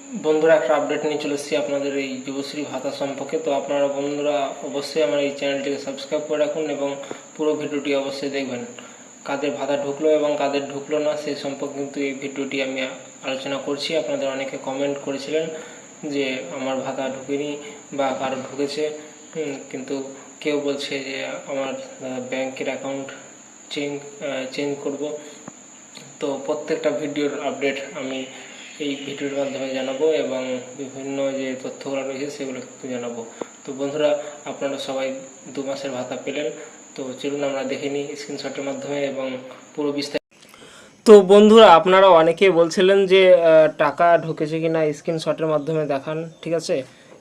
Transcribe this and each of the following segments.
বন্ধুরা একটা আপডেট নিয়ে চলে এসেছি আপনাদের এই যুবশ্রী ভাতা সম্পর্কে। তো আপনারা বন্ধুরা অবশ্যই আমার এই চ্যানেলটিকে সাবস্ক্রাইব করে রাখুন এবং পুরো ভিডিওটি অবশ্যই দেখবেন। কাদের ভাতা ঢুকলো এবং কাদের ঢুকলো না সেই সম্পর্কে কিন্তু এই ভিডিওটি আমি আলোচনা করছি। আপনাদের অনেকে কমেন্ট করেছিলেন যে আমার ভাতা ঢুকেনি বা কারো ঢুকেছে, কিন্তু কেউ বলছে যে আমার ব্যাংকের অ্যাকাউন্ট চেঞ্জ করব। তো প্রত্যেকটা ভিডিওর আপডেট আমি এই ভিডিওর মাধ্যমে জানাবো এবং বিভিন্ন যে তথ্যগুলো রয়েছে সেগুলো কিন্তু জানাবো। তো বন্ধুরা, আপনারা সবাই 2 মাসের ভাতা পেলেন, তো চলুন আমরা দেখে নিই স্ক্রিনশটের মাধ্যমে এবং পুরো বিস্তারিত। তো বন্ধুরা, আপনারা অনেকেই বলছিলেন যে টাকা ঢুকেছে কিনা স্ক্রিনশটের মাধ্যমে দেখান, ঠিক আছে।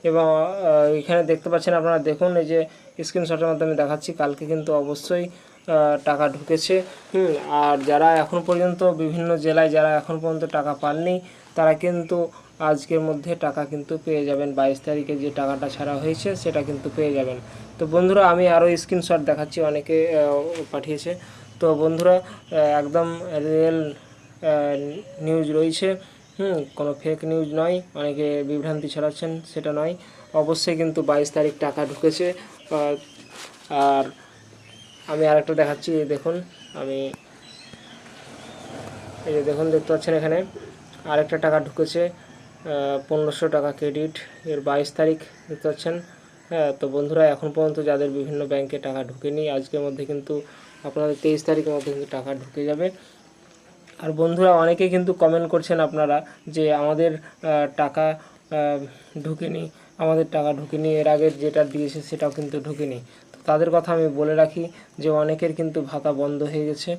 এবং এখানে দেখতে পাচ্ছেন আপনারা, দেখুন এই যে স্ক্রিনশটের মাধ্যমে দেখাচ্ছি, কালকে কিন্তু অবশ্যই টাকা ঢুকেছে। আর যারা এখন পর্যন্ত বিভিন্ন জেলায় যারা এখন পর্যন্ত টাকা পাননি তারা কিন্তু আজকের মধ্যে টাকা কিন্তু পেয়ে যাবেন। 22 তারিখে যে টাকাটা ছাড়া হয়েছে সেটা কিন্তু পেয়ে যাবেন। তো বন্ধুরা, আমি আরও স্ক্রিনশট দেখাচ্ছি, অনেকে পাঠিয়েছে। তো বন্ধুরা, একদম রিয়েল নিউজ রয়েছে, কোনো ফেক নিউজ নয়, অনেকে বিভ্রান্তি ছড়াচ্ছেন সেটা নয়। অবশ্যই কিন্তু 22 তারিখ টাকা ঢুকেছে। আর আমি আরেকটা দেখাচ্ছি, দেখুন আমি এই যে দেখুন, দেখতে পাচ্ছেন এখানে আরেকটা টাকা ঢুকেছে, 1500 টাকা ক্রেডিট, এর 22 তারিখ দেখতে পাচ্ছেন। হ্যাঁ, তো বন্ধুরা, এখন পর্যন্ত যাদের বিভিন্ন ব্যাংকে টাকা ঢুকেনি, আজকের মধ্যে কিন্তু আপনাদের 23 তারিখের মধ্যে কিন্তু টাকা ঢুকে যাবে। আর বন্ধুরা, অনেকে কিন্তু কমেন্ট করছেন আপনারা যে আমাদের টাকা ঢুকেনি, আমাদের টাকা ঢুকেনি, এর আগের যেটা দিয়েছে সেটাও কিন্তু ঢুকেনি। তো তাদের কথা আমি বলে রাখি যে অনেকের কিন্তু ভাতা বন্ধ হয়ে গেছে।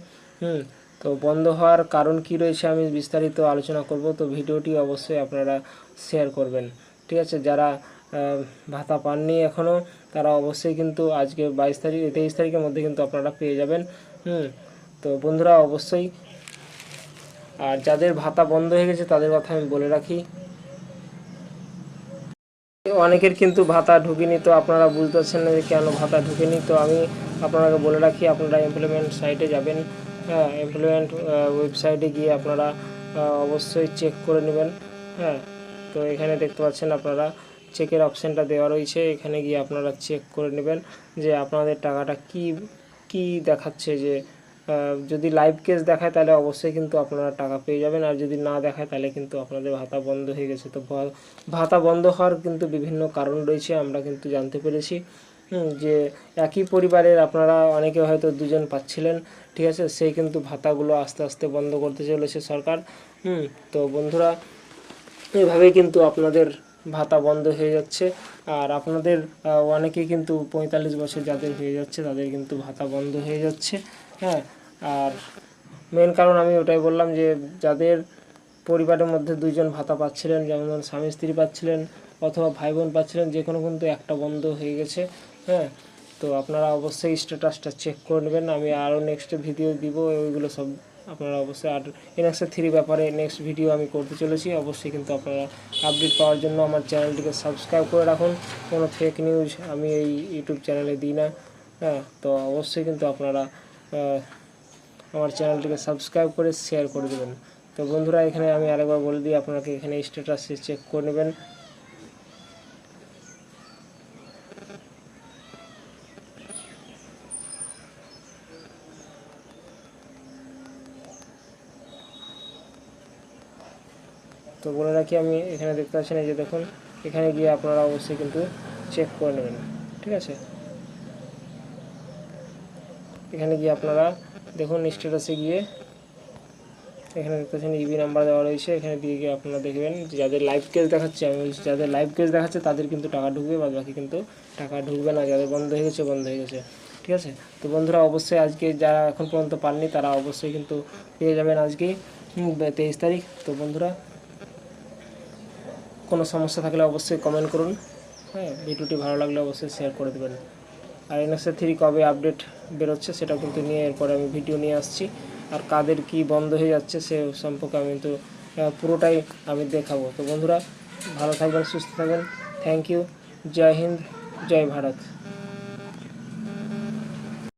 তো বন্ধ হওয়ার কারণ কি রয়েছে আমি বিস্তারিত আলোচনা করব। তো ভিডিওটি অবশ্যই আপনারা শেয়ার করবেন, ঠিক আছে। যারা ভাতা পাননি এখনও তারা অবশ্যই কিন্তু আজকে 23 তারিখের মধ্যে কিন্তু আপনারা পেয়ে যাবেন। তো বন্ধুরা, অবশ্যই, আর যাদের ভাতা বন্ধ হয়ে গেছে তাদের কথা আমি বলে রাখি, অনেকের কিন্তু ভাতা ঢুকেনি। তো আপনারা বুঝতে পারছেন না যে কেন ভাতা ঢুকেনি। তো আমি আপনাকে বলে রাখি, আপনারা এমপ্লয়মেন্ট সাইটে যাবেন। হ্যাঁ, এমপ্লয়মেন্ট ওয়েবসাইটে গিয়ে আপনারা অবশ্যই চেক করে নেবেন। হ্যাঁ, তো এখানে দেখতে পাচ্ছেন আপনারা চেকের অপশানটা দেওয়া রয়েছে, এখানে গিয়ে আপনারা চেক করে নেবেন যে আপনাদের টাকাটা কি দেখাচ্ছে। যে যদি লাইভ কেস দেখায় তাহলে অবশ্যই কিন্তু আপনারা টাকা পেয়ে যাবেন, আর যদি না দেখায় তাহলে কিন্তু আপনাদের ভাতা বন্ধ হয়ে গেছে। তো ভাতা বন্ধ হওয়ার কিন্তু বিভিন্ন কারণ রয়েছে, আমরা কিন্তু জানতে পেরেছি যে একই পরিবারের আপনারা অনেকে হয়তো 2জন পাচ্ছিলেন, ঠিক আছে, সেই কিন্তু ভাতাগুলো আস্তে আস্তে বন্ধ করতে চলেছে সরকার। তো বন্ধুরা, এভাবেই কিন্তু আপনাদের ভাতা বন্ধ হয়ে যাচ্ছে। আর আপনাদের অনেকেই কিন্তু 45 বছর যাদের হয়ে যাচ্ছে তাদের কিন্তু ভাতা বন্ধ হয়ে যাচ্ছে। হ্যাঁ, আর মেন কারণ আমি ওটাই বললাম যে যাদের পরিবারের মধ্যে 2জন ভাতা পাচ্ছিলেন, যেমন স্বামী স্ত্রী পাচ্ছিলেন অথবা ভাই বোন পাচ্ছিলেন, যে কোনো কিন্তু একটা বন্ধ হয়ে গেছে। হ্যাঁ, তো আপনারা অবশ্যই স্ট্যাটাসটা চেক করে নেবেন। আমি আরও নেক্সট ভিডিও দিব, ওইগুলো সব আপনারা অবশ্যই। আর NXA 3 ব্যাপারে নেক্সট ভিডিও আমি করতে চলেছি, অবশ্যই কিন্তু আপনারা আপডেট পাওয়ার জন্য আমার চ্যানেলটিকে সাবস্ক্রাইব করে রাখুন। কোনো ফেক নিউজ আমি এই ইউটিউব চ্যানেলে দিই না। হ্যাঁ, তো অবশ্যই কিন্তু আপনারা আমার চ্যানেলটিকে সাবস্ক্রাইব করে শেয়ার করে দেবেন। তো বন্ধুরা, এখানে আমি আরেকবার বলে দিই, আপনাকে এখানে স্ট্যাটাস চেক করে নেবেন। তো বলে রাখি, আমি এখানে দেখতে পাচ্ছেন এই যে দেখুন, এখানে গিয়ে আপনারা অবশ্যই কিন্তু চেক করে নেবেন, ঠিক আছে। এখানে গিয়ে আপনারা দেখুন, স্ট্যাটাসে গিয়ে এখানে দেখতে পাচ্ছেন ইবি নাম্বার দেওয়া রয়েছে, এখানে দিয়ে গিয়ে আপনারা দেখবেন যাদের লাইভ কেস দেখাচ্ছে, আমি বলছি যাদের লাইভ কেস দেখাচ্ছে তাদের কিন্তু টাকা ঢুকবে, বাদ বাকি কিন্তু টাকা ঢুকবে না। যাদের বন্ধ হয়ে গেছে বন্ধ হয়ে গেছে, ঠিক আছে। তো বন্ধুরা, অবশ্যই আজকে যারা এখন পর্যন্ত পাননি তারা অবশ্যই কিন্তু পেয়ে যাবেন আজকেই 23 তারিখ। তো বন্ধুরা, কোনো সমস্যা থাকলে অবশ্যই কমেন্ট করুন। হ্যাঁ, ভিডিওটি ভালো লাগলে অবশ্যই শেয়ার করে দেবেন। আর NXA 3 কবে আপডেট বেরোচ্ছে সেটা কিন্তু নিয়ে এরপরে আমি ভিডিও নিয়ে আসছি। আর কাদের কি বন্ধ হয়ে যাচ্ছে সে সম্পর্কে আমি কিন্তু পুরোটাই আমি দেখাবো। তো বন্ধুরা, ভালো থাকবেন, সুস্থ থাকবেন। Thank you. জয় হিন্দ, জয় ভারত।